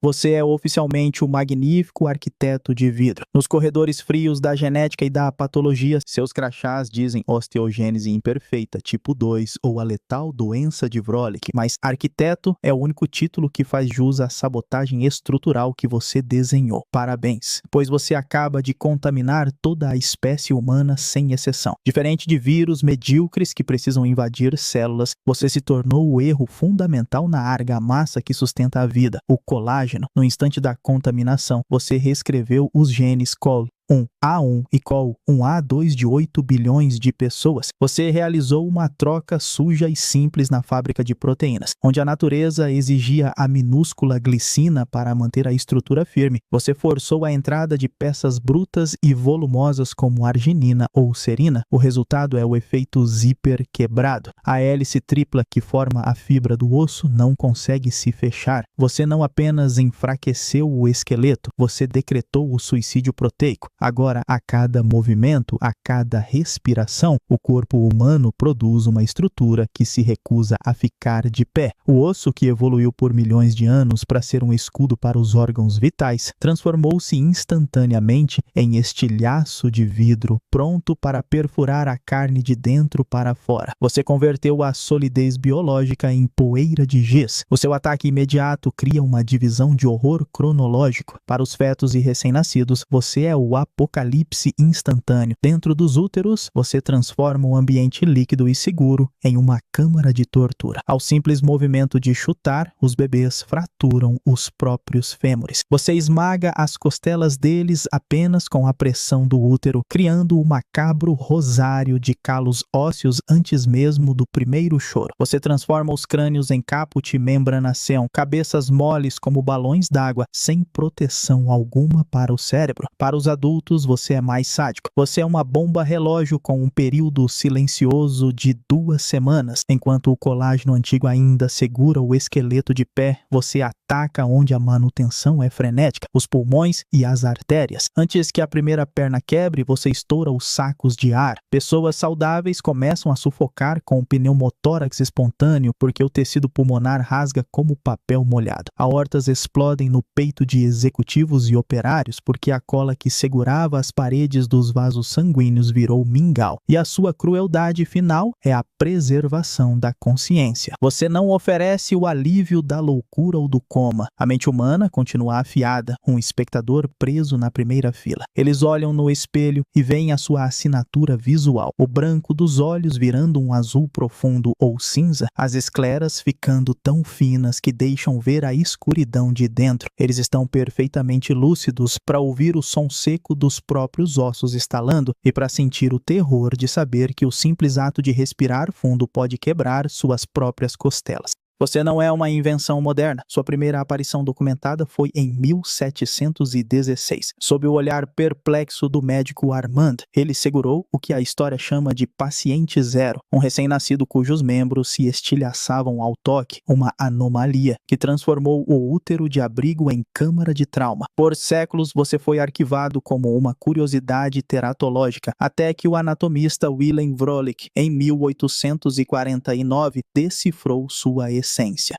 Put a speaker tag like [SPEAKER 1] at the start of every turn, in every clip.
[SPEAKER 1] Você é oficialmente o magnífico arquiteto de vidro. Nos corredores frios da genética e da patologia, seus crachás dizem osteogênese imperfeita, tipo 2, ou a letal doença de Vrolik. Mas arquiteto é o único título que faz jus à sabotagem estrutural que você desenhou. Parabéns, pois você acaba de contaminar toda a espécie humana sem exceção. Diferente de vírus medíocres que precisam invadir células, você se tornou o erro fundamental na argamassa que sustenta a vida, o colágeno. No instante da contaminação, você reescreveu os genes COL1A1 e COL1A2 de 8 bilhões de pessoas. Você realizou uma troca suja e simples na fábrica de proteínas, onde a natureza exigia a minúscula glicina para manter a estrutura firme. Você forçou a entrada de peças brutas e volumosas como arginina ou serina. O resultado é o efeito zíper quebrado. A hélice tripla que forma a fibra do osso não consegue se fechar. Você não apenas enfraqueceu o esqueleto, você decretou o suicídio proteico. Agora, a cada movimento, a cada respiração, o corpo humano produz uma estrutura que se recusa a ficar de pé. O osso, que evoluiu por milhões de anos para ser um escudo para os órgãos vitais, transformou-se instantaneamente em estilhaço de vidro, pronto para perfurar a carne de dentro para fora. Você converteu a solidez biológica em poeira de giz. O seu ataque imediato cria uma divisão de horror cronológico. Para os fetos e recém-nascidos, você é o apocalipse instantâneo. Dentro dos úteros, você transforma um ambiente líquido e seguro em uma câmara de tortura. Ao simples movimento de chutar, os bebês fraturam os próprios fêmures. Você esmaga as costelas deles apenas com a pressão do útero, criando o macabro rosário de calos ósseos antes mesmo do primeiro choro. Você transforma os crânios em caput membranaceum, cabeças moles como balões d'água, sem proteção alguma para o cérebro. Para os adultos, você é mais sádico. Você é uma bomba relógio com um período silencioso de 2 semanas. Enquanto o colágeno antigo ainda segura o esqueleto de pé, você ataca onde a manutenção é frenética, os pulmões e as artérias. Antes que a primeira perna quebre, você estoura os sacos de ar. Pessoas saudáveis começam a sufocar com o pneumotórax espontâneo porque o tecido pulmonar rasga como papel molhado. Aortas explodem no peito de executivos e operários porque a cola que segurava as paredes dos vasos sanguíneos virou mingau. E a sua crueldade final é a preservação da consciência. Você não oferece o alívio da loucura ou do coma. A mente humana continua afiada, um espectador preso na primeira fila. Eles olham no espelho e veem a sua assinatura visual. O branco dos olhos virando um azul profundo ou cinza, as escleras ficando tão finas que deixam ver a escuridão de dentro. Eles estão perfeitamente lúcidos para ouvir o som seco dos próprios ossos estalando e para sentir o terror de saber que o simples ato de respirar fundo pode quebrar suas próprias costelas. Você não é uma invenção moderna. Sua primeira aparição documentada foi em 1716, sob o olhar perplexo do médico Armand. Ele segurou o que a história chama de paciente zero, um recém-nascido cujos membros se estilhaçavam ao toque, uma anomalia que transformou o útero de abrigo em câmara de trauma. Por séculos você foi arquivado como uma curiosidade teratológica, até que o anatomista Willem Vrolik, em 1849, decifrou sua essência.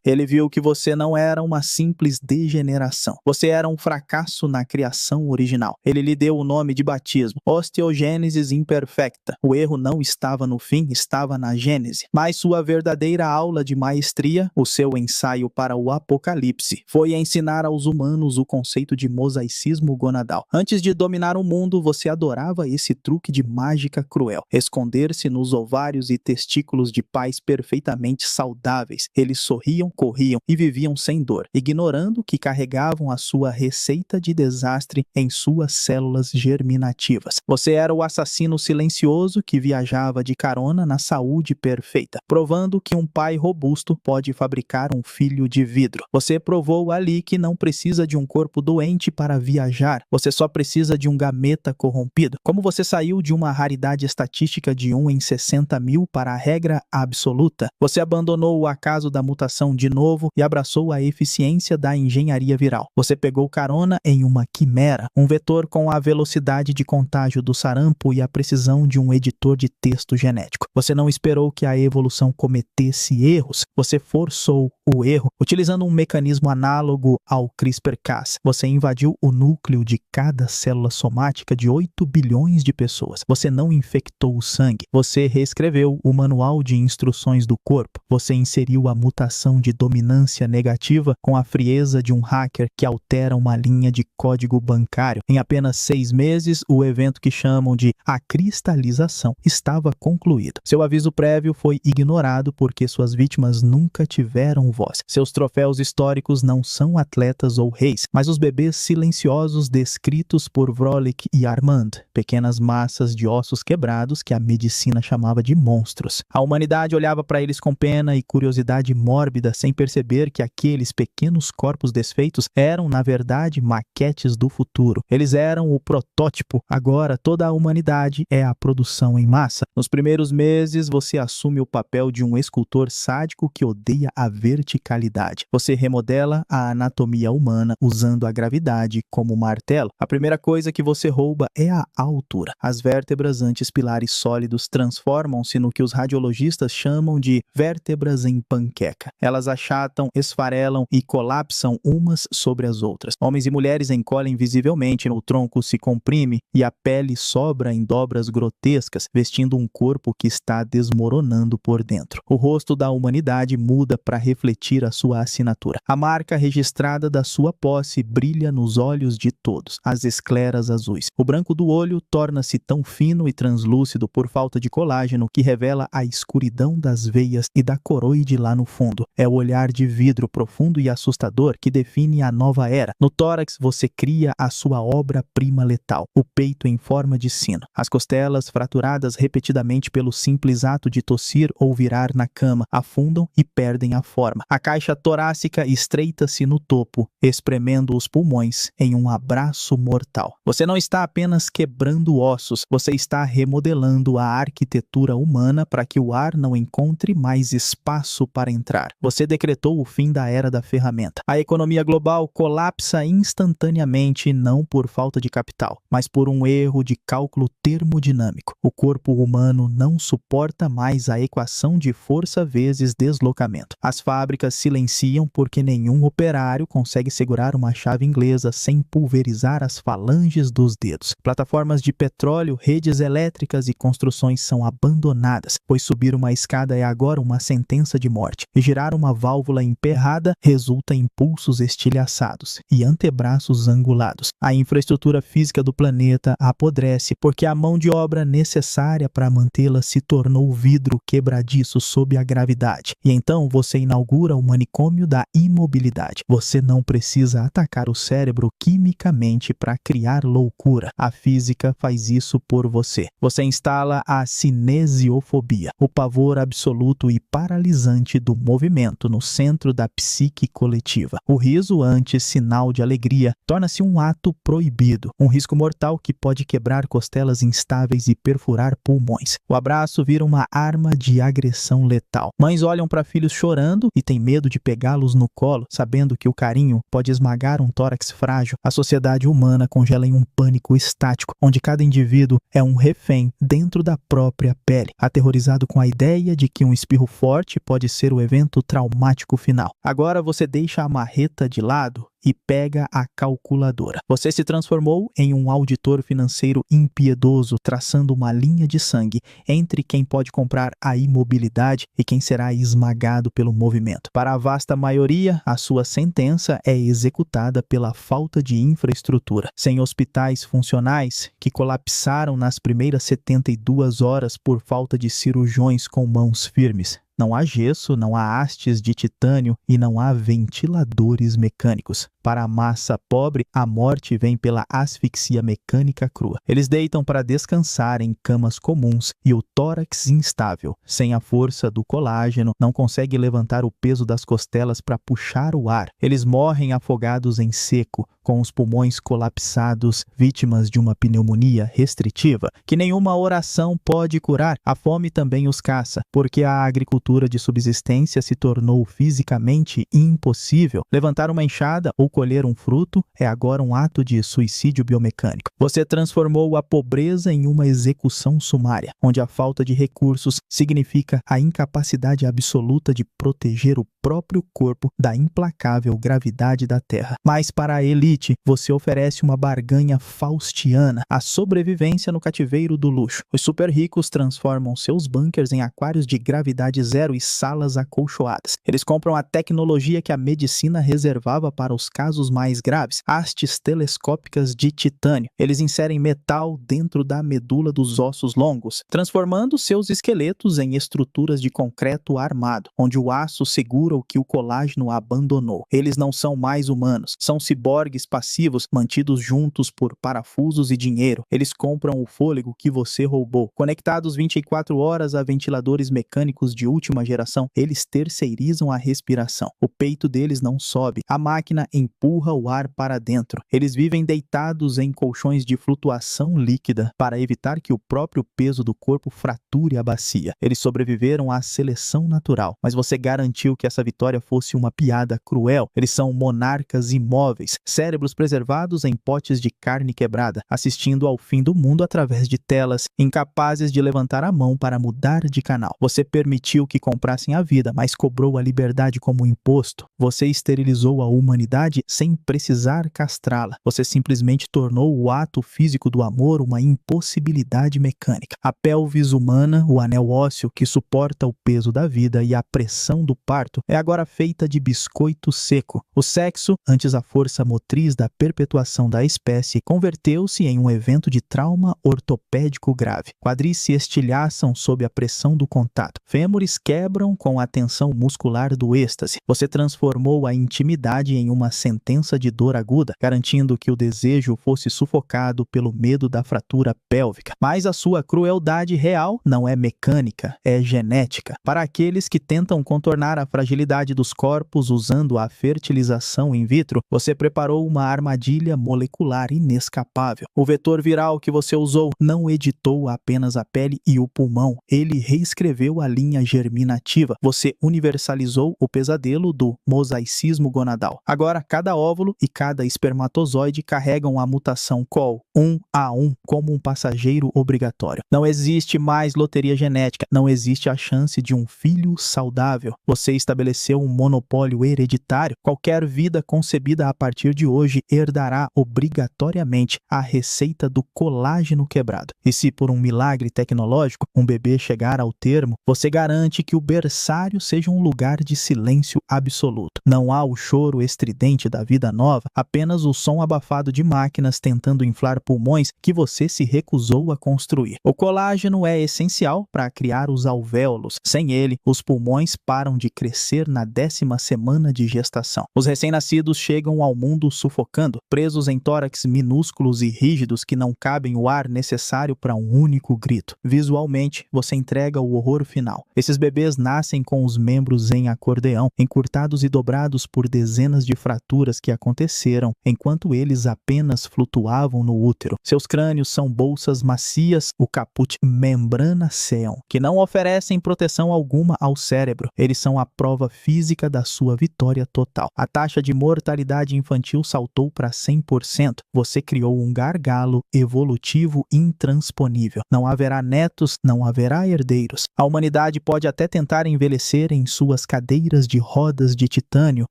[SPEAKER 1] Ele viu que você não era uma simples degeneração. Você era um fracasso na criação original. Ele lhe deu o nome de batismo, osteogênese imperfecta. O erro não estava no fim, estava na gênese. Mas sua verdadeira aula de maestria, o seu ensaio para o apocalipse, foi ensinar aos humanos o conceito de mosaicismo gonadal. Antes de dominar o mundo, você adorava esse truque de mágica cruel, esconder-se nos ovários e testículos de pais perfeitamente saudáveis. Eles sorriam, corriam e viviam sem dor, ignorando que carregavam a sua receita de desastre em suas células germinativas. Você era o assassino silencioso que viajava de carona na saúde perfeita, provando que um pai robusto pode fabricar um filho de vidro. Você provou ali que não precisa de um corpo doente para viajar, você só precisa de um gameta corrompido. Como você saiu de uma raridade estatística de 1 em 60 mil para a regra absoluta, você abandonou o acaso da mutação de novo e abraçou a eficiência da engenharia viral. Você pegou carona em uma quimera, um vetor com a velocidade de contágio do sarampo e a precisão de um editor de texto genético. Você não esperou que a evolução cometesse erros, você forçou o erro. Utilizando um mecanismo análogo ao CRISPR-Cas, você invadiu o núcleo de cada célula somática de 8 bilhões de pessoas. Você não infectou o sangue. Você reescreveu o manual de instruções do corpo. Você inseriu a mutação de dominância negativa com a frieza de um hacker que altera uma linha de código bancário. Em apenas 6 meses, o evento que chamam de acristalização estava concluído. Seu aviso prévio foi ignorado porque suas vítimas nunca tiveram voz. Seus troféus históricos não são atletas ou reis, mas os bebês silenciosos descritos por Vrolik e Armand, pequenas massas de ossos quebrados que a medicina chamava de monstros. A humanidade olhava para eles com pena e curiosidade mórbida, sem perceber que aqueles pequenos corpos desfeitos eram, na verdade, maquetes do futuro. Eles eram o protótipo. Agora, toda a humanidade é a produção em massa. Nos primeiros meses, você assume o papel de um escultor sádico que odeia a verticalidade. Você remodela a anatomia humana usando a gravidade como martelo. A primeira coisa que você rouba é a altura. As vértebras, antes pilares sólidos, transformam-se no que os radiologistas chamam de vértebras em panqueca. Elas achatam, esfarelam e colapsam umas sobre as outras. Homens e mulheres encolhem visivelmente, o tronco se comprime e a pele sobra em dobras grotescas, vestindo um corpo que está desmoronando por dentro. O rosto da humanidade muda para refletir a sua assinatura. A marca registrada da sua posse brilha nos olhos de todos, as escleras azuis. O branco do olho torna-se tão fino e translúcido por falta de colágeno que revela a escuridão das veias e da coroide lá no fundo. É o olhar de vidro profundo e assustador que define a nova era. No tórax você cria a sua obra-prima letal, o peito em forma de sino. As costelas, fraturadas repetidamente pelo simples ato de tossir ou virar na cama, afundam e perdem a forma. A caixa torácica estreita-se no topo, espremendo os pulmões em um abraço mortal. Você não está apenas quebrando ossos, você está remodelando a arquitetura humana para que o ar não encontre mais espaço para entrar. Você decretou o fim da era da ferramenta. A economia global colapsa instantaneamente, não por falta de capital, mas por um erro de cálculo termodinâmico. O corpo humano não suporta mais a equação de força vezes deslocamento. As fábricas silenciam porque nenhum operário consegue segurar uma chave inglesa sem pulverizar as falanges dos dedos. Plataformas de petróleo, redes elétricas e construções são abandonadas, pois subir uma escada é agora uma sentença de morte, e girar uma válvula emperrada resulta em pulsos estilhaçados e antebraços angulados. A infraestrutura física do planeta apodrece porque a mão de obra necessária para mantê-la se tornou vidro quebradiço sob a gravidade. E então você inaugura o manicômio da imobilidade. Você não precisa atacar o cérebro quimicamente para criar loucura. A física faz isso por você. Você instala a cinesiofobia, o pavor absoluto e paralisante do movimento no centro da psique coletiva. O riso, antes sinal de alegria, torna-se um ato proibido, um risco mortal que pode quebrar costelas instáveis e perfurar pulmões. O abraço vira uma arma de agressão letal. Mães olham para filhos chorando e têm medo de pegá-los no colo, sabendo que o carinho pode esmagar um tórax frágil. A sociedade humana congela em um pânico estático, onde cada indivíduo é um refém dentro da própria pele, aterrorizado com a ideia de que um espirro forte pode ser o evento traumático final. Agora você deixa a marreta de lado e pega a calculadora. Você se transformou em um auditor financeiro impiedoso, traçando uma linha de sangue entre quem pode comprar a imobilidade e quem será esmagado pelo movimento. Para a vasta maioria, a sua sentença é executada pela falta de infraestrutura. Sem hospitais funcionais, que colapsaram nas primeiras 72 horas por falta de cirurgiões com mãos firmes. Não há gesso, não há hastes de titânio e não há ventiladores mecânicos. Para a massa pobre, a morte vem pela asfixia mecânica crua. Eles deitam para descansar em camas comuns e o tórax instável. Sem a força do colágeno, não consegue levantar o peso das costelas para puxar o ar. Eles morrem afogados em seco, com os pulmões colapsados, vítimas de uma pneumonia restritiva, que nenhuma oração pode curar. A fome também os caça, porque a agricultura de subsistência se tornou fisicamente impossível. Levantar uma enxada ou colher um fruto é agora um ato de suicídio biomecânico. Você transformou a pobreza em uma execução sumária, onde a falta de recursos significa a incapacidade absoluta de proteger o próprio corpo da implacável gravidade da Terra. Mas para a elite, você oferece uma barganha faustiana, a sobrevivência no cativeiro do luxo. Os super ricos transformam seus bunkers em aquários de gravidade zero e salas acolchoadas. Eles compram a tecnologia que a medicina reservava para os casos mais graves, hastes telescópicas de titânio. Eles inserem metal dentro da medula dos ossos longos, transformando seus esqueletos em estruturas de concreto armado, onde o aço segura o que o colágeno abandonou. Eles não são mais humanos, são ciborgues passivos mantidos juntos por parafusos e dinheiro. Eles compram o fôlego que você roubou. Conectados 24 horas a ventiladores mecânicos de última geração, eles terceirizam a respiração. O peito deles não sobe, a máquina empurra o ar para dentro. Eles vivem deitados em colchões de flutuação líquida para evitar que o próprio peso do corpo frature a bacia. Eles sobreviveram à seleção natural, mas você garantiu que essa vitória fosse uma piada cruel. Eles são monarcas imóveis, cérebros preservados em potes de carne quebrada, assistindo ao fim do mundo através de telas, incapazes de levantar a mão para mudar de canal. Você permitiu que comprassem a vida, mas cobrou a liberdade como imposto. Você esterilizou a humanidade sem precisar castrá-la. Você simplesmente tornou o ato físico do amor uma impossibilidade mecânica. A pelvis humana, o anel ósseo que suporta o peso da vida e a pressão do parto, é agora feita de biscoito seco. O sexo, antes a força motriz da perpetuação da espécie, converteu-se em um evento de trauma ortopédico grave. Quadris se estilhaçam sob a pressão do contato. Fêmures quebram com a tensão muscular do êxtase. Você transformou a intimidade em uma sentença de dor aguda, garantindo que o desejo fosse sufocado pelo medo da fratura pélvica. Mas a sua crueldade real não é mecânica, é genética. Para aqueles que tentam contornar a fragilidade dos corpos usando a fertilização in vitro, você preparou uma armadilha molecular inescapável. O vetor viral que você usou não editou apenas a pele e o pulmão, ele reescreveu a linha germinativa. Você universalizou o pesadelo do mosaicismo gonadal. Agora, cada óvulo e cada espermatozoide carregam a mutação COL 1A1 como um passageiro obrigatório. Não existe mais loteria genética, não existe a chance de um filho saudável. Você estabeleceu um monopólio hereditário. Qualquer vida concebida a partir de hoje herdará obrigatoriamente a receita do colágeno quebrado. E se por um milagre tecnológico um bebê chegar ao termo, você garante que o berçário seja um lugar de silêncio absoluto. Não há o choro estridente da vida nova, apenas o som abafado de máquinas tentando inflar pulmões que você se recusou a construir. O colágeno é essencial para criar os alvéolos. Sem ele, os pulmões param de crescer na 10ª semana de gestação. Os recém-nascidos chegam ao mundo sufocando, presos em tórax minúsculos e rígidos que não cabem o ar necessário para um único grito. Visualmente, você entrega o horror final. Esses bebês nascem com os membros em acordeão, encurtados e dobrados por dezenas de fraturas que aconteceram enquanto eles apenas flutuavam no útero. Seus crânios são bolsas macias, o caput membranaceum, que não oferecem proteção alguma ao cérebro. Eles são a prova física da sua vitória total. A taxa de mortalidade infantil saltou para 100%. Você criou um gargalo evolutivo intransponível. Não haverá netos, não haverá herdeiros. A humanidade pode até tentar envelhecer em suas cadeiras de rodas de titânio,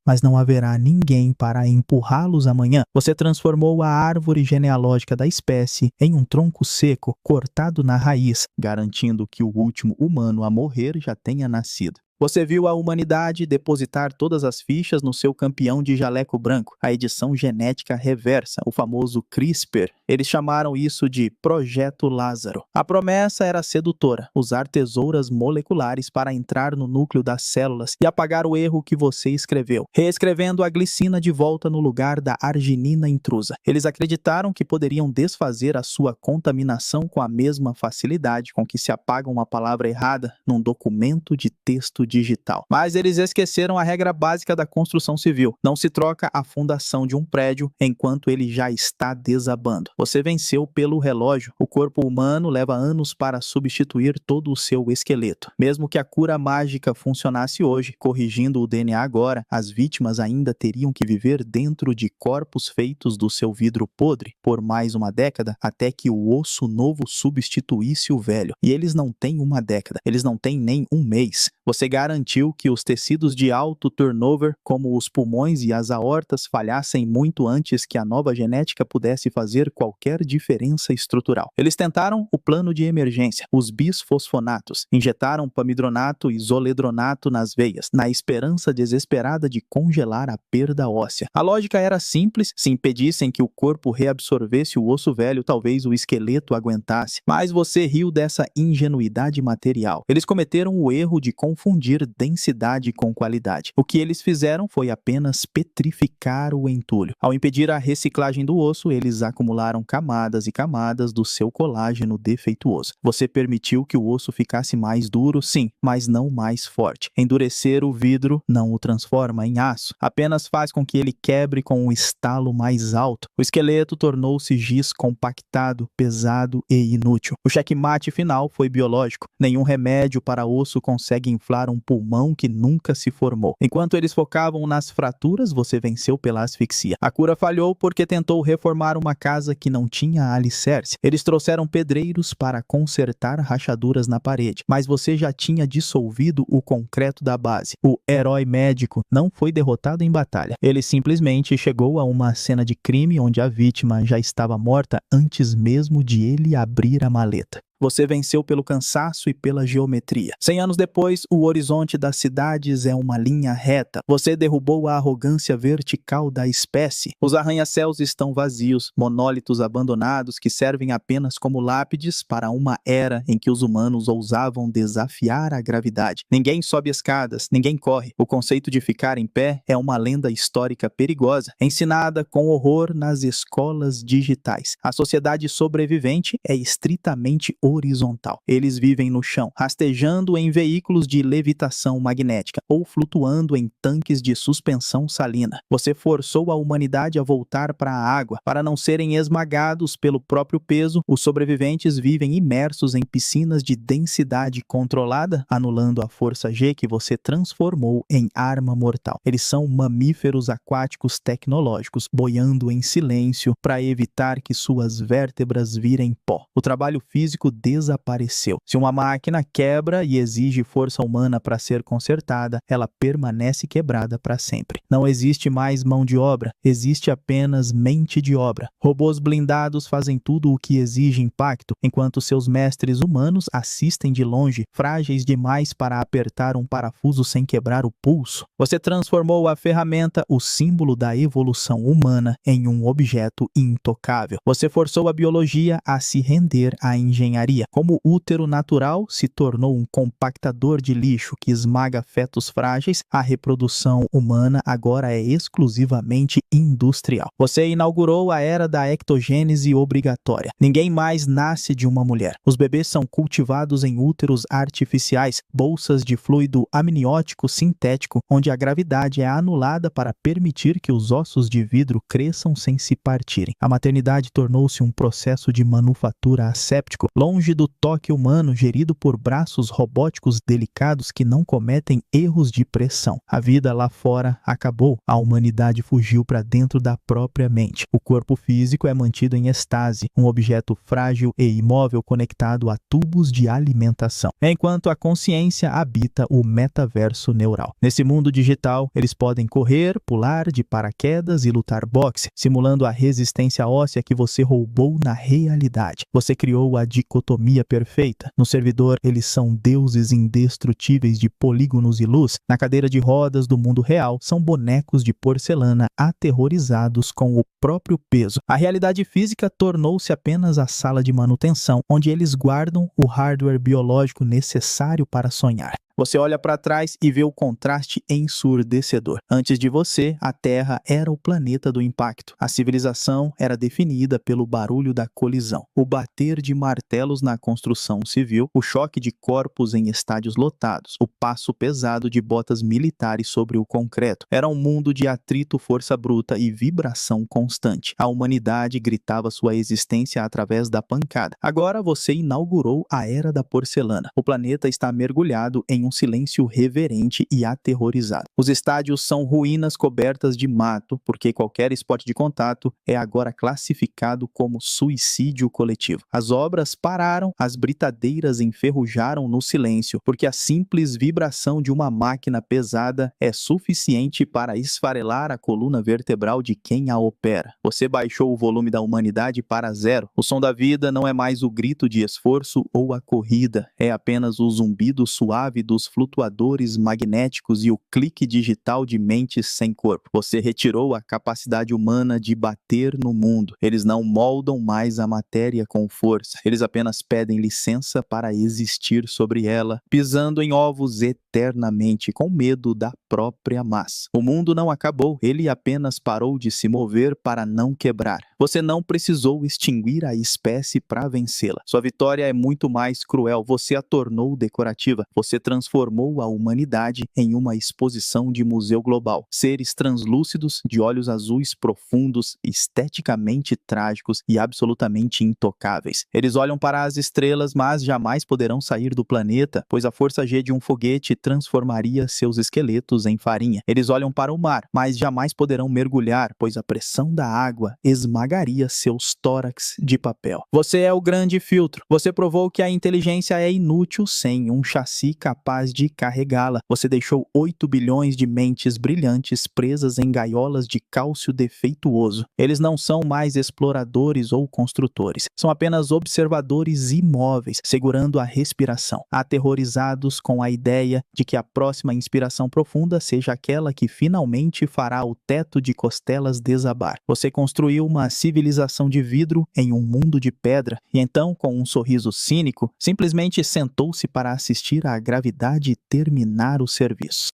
[SPEAKER 1] mas não haverá ninguém para empurrá-los amanhã. Você transformou a árvore genealógica da espécie em um tronco seco, cortado na raiz, garantindo que o último humano a morrer já tenha nascido. Você viu a humanidade depositar todas as fichas no seu campeão de jaleco branco, a edição genética reversa, o famoso CRISPR. Eles chamaram isso de Projeto Lázaro. A promessa era sedutora: usar tesouras moleculares para entrar no núcleo das células e apagar o erro que você escreveu, reescrevendo a glicina de volta no lugar da arginina intrusa. Eles acreditaram que poderiam desfazer a sua contaminação com a mesma facilidade com que se apaga uma palavra errada num documento de texto digital. Mas eles esqueceram a regra básica da construção civil: não se troca a fundação de um prédio enquanto ele já está desabando. Você venceu pelo relógio. O corpo humano leva anos para substituir todo o seu esqueleto. Mesmo que a cura mágica funcionasse hoje, corrigindo o DNA agora, as vítimas ainda teriam que viver dentro de corpos feitos do seu vidro podre por mais uma década, até que o osso novo substituísse o velho. E eles não têm uma década, eles não têm nem um mês. Você garantiu que os tecidos de alto turnover, como os pulmões e as aortas, falhassem muito antes que a nova genética pudesse fazer qualquer diferença estrutural. Eles tentaram o plano de emergência, os bisfosfonatos, injetaram pamidronato e zoledronato nas veias, na esperança desesperada de congelar a perda óssea. A lógica era simples: se impedissem que o corpo reabsorvesse o osso velho, talvez o esqueleto aguentasse. Mas você riu dessa ingenuidade material. Eles cometeram o erro de confundir densidade com qualidade. O que eles fizeram foi apenas petrificar o entulho. Ao impedir a reciclagem do osso, eles acumularam camadas e camadas do seu colágeno defeituoso. Você permitiu que o osso ficasse mais duro, sim, mas não mais forte. Endurecer o vidro não o transforma em aço, apenas faz com que ele quebre com um estalo mais alto. O esqueleto tornou-se giz compactado, pesado e inútil. O checkmate final foi biológico. Nenhum remédio para osso consegue inflar um pulmão que nunca se formou. Enquanto eles focavam nas fraturas, você venceu pela asfixia. A cura falhou porque tentou reformar uma casa que não tinha alicerce. Eles trouxeram pedreiros para consertar rachaduras na parede, mas você já tinha dissolvido o concreto da base. O herói médico não foi derrotado em batalha. Ele simplesmente chegou a uma cena de crime onde a vítima já estava morta antes mesmo de ele abrir a maleta. Você venceu pelo cansaço e pela geometria. 100 anos depois, o horizonte das cidades é uma linha reta. Você derrubou a arrogância vertical da espécie. Os arranha-céus estão vazios, monólitos abandonados que servem apenas como lápides para uma era em que os humanos ousavam desafiar a gravidade. Ninguém sobe escadas, ninguém corre. O conceito de ficar em pé é uma lenda histórica perigosa, ensinada com horror nas escolas digitais. A sociedade sobrevivente é estritamente horizontal. Eles vivem no chão, rastejando em veículos de levitação magnética ou flutuando em tanques de suspensão salina. Você forçou a humanidade a voltar para a água. Para não serem esmagados pelo próprio peso, os sobreviventes vivem imersos em piscinas de densidade controlada, anulando a força G que você transformou em arma mortal. Eles são mamíferos aquáticos tecnológicos, boiando em silêncio para evitar que suas vértebras virem pó. O trabalho físico desapareceu. Se uma máquina quebra e exige força humana para ser consertada, ela permanece quebrada para sempre. Não existe mais mão de obra, existe apenas mente de obra. Robôs blindados fazem tudo o que exige impacto, enquanto seus mestres humanos assistem de longe, frágeis demais para apertar um parafuso sem quebrar o pulso. Você transformou a ferramenta, o símbolo da evolução humana, em um objeto intocável. Você forçou a biologia a se render à engenharia. Como o útero natural se tornou um compactador de lixo que esmaga fetos frágeis, a reprodução humana agora é exclusivamente industrial. Você inaugurou a era da ectogênese obrigatória. Ninguém mais nasce de uma mulher. Os bebês são cultivados em úteros artificiais, bolsas de fluido amniótico sintético, onde a gravidade é anulada para permitir que os ossos de vidro cresçam sem se partirem. A maternidade tornou-se um processo de manufatura asséptico, longe do toque humano, gerido por braços robóticos delicados que não cometem erros de pressão. A vida lá fora acabou. A humanidade fugiu para dentro da própria mente. O corpo físico é mantido em estase, um objeto frágil e imóvel conectado a tubos de alimentação, enquanto a consciência habita o metaverso neural. Nesse mundo digital, eles podem correr, pular de paraquedas e lutar boxe, simulando a resistência óssea que você roubou na realidade. Você criou a dicotomia dicotomia perfeita. No servidor, eles são deuses indestrutíveis de polígonos e luz. Na cadeira de rodas do mundo real, são bonecos de porcelana aterrorizados com o próprio peso. A realidade física tornou-se apenas a sala de manutenção, onde eles guardam o hardware biológico necessário para sonhar. Você olha para trás e vê o contraste ensurdecedor. Antes de você, a Terra era o planeta do impacto. A civilização era definida pelo barulho da colisão, o bater de martelos na construção civil, o choque de corpos em estádios lotados, o passo pesado de botas militares sobre o concreto. Era um mundo de atrito, força bruta e vibração constante. A humanidade gritava sua existência através da pancada. Agora você inaugurou a Era da Porcelana. O planeta está mergulhado em um silêncio reverente e aterrorizado. Os estádios são ruínas cobertas de mato, porque qualquer esporte de contato é agora classificado como suicídio coletivo. As obras pararam, as britadeiras enferrujaram no silêncio, porque a simples vibração de uma máquina pesada é suficiente para esfarelar a coluna vertebral de quem a opera. Você baixou o volume da humanidade para zero. O som da vida não é mais o grito de esforço ou a corrida, é apenas o zumbido suave dos flutuadores magnéticos e o clique digital de mentes sem corpo. Você retirou a capacidade humana de bater no mundo. Eles não moldam mais a matéria com força. Eles apenas pedem licença para existir sobre ela, pisando em ovos eternamente, com medo da própria massa. O mundo não acabou, ele apenas parou de se mover para não quebrar. Você não precisou extinguir a espécie para vencê-la. Sua vitória é muito mais cruel. Você a tornou decorativa. Você transformou a humanidade em uma exposição de museu global. Seres translúcidos, de olhos azuis profundos, esteticamente trágicos e absolutamente intocáveis. Eles olham para as estrelas, mas jamais poderão sair do planeta, pois a força G de um foguete transformaria seus esqueletos em farinha. Eles olham para o mar, mas jamais poderão mergulhar, pois a pressão da água esmagaria seus tórax de papel. Você é o grande filtro. Você provou que a inteligência é inútil sem um chassi capaz de carregá-la. Você deixou 8 bilhões de mentes brilhantes presas em gaiolas de cálcio defeituoso. Eles não são mais exploradores ou construtores. São apenas observadores imóveis, segurando a respiração, aterrorizados com a ideia de que a próxima inspiração profunda seja aquela que finalmente fará o teto de costelas desabar. Você construiu uma civilização de vidro em um mundo de pedra e então, com um sorriso cínico, simplesmente sentou-se para assistir à gravidade terminar o serviço.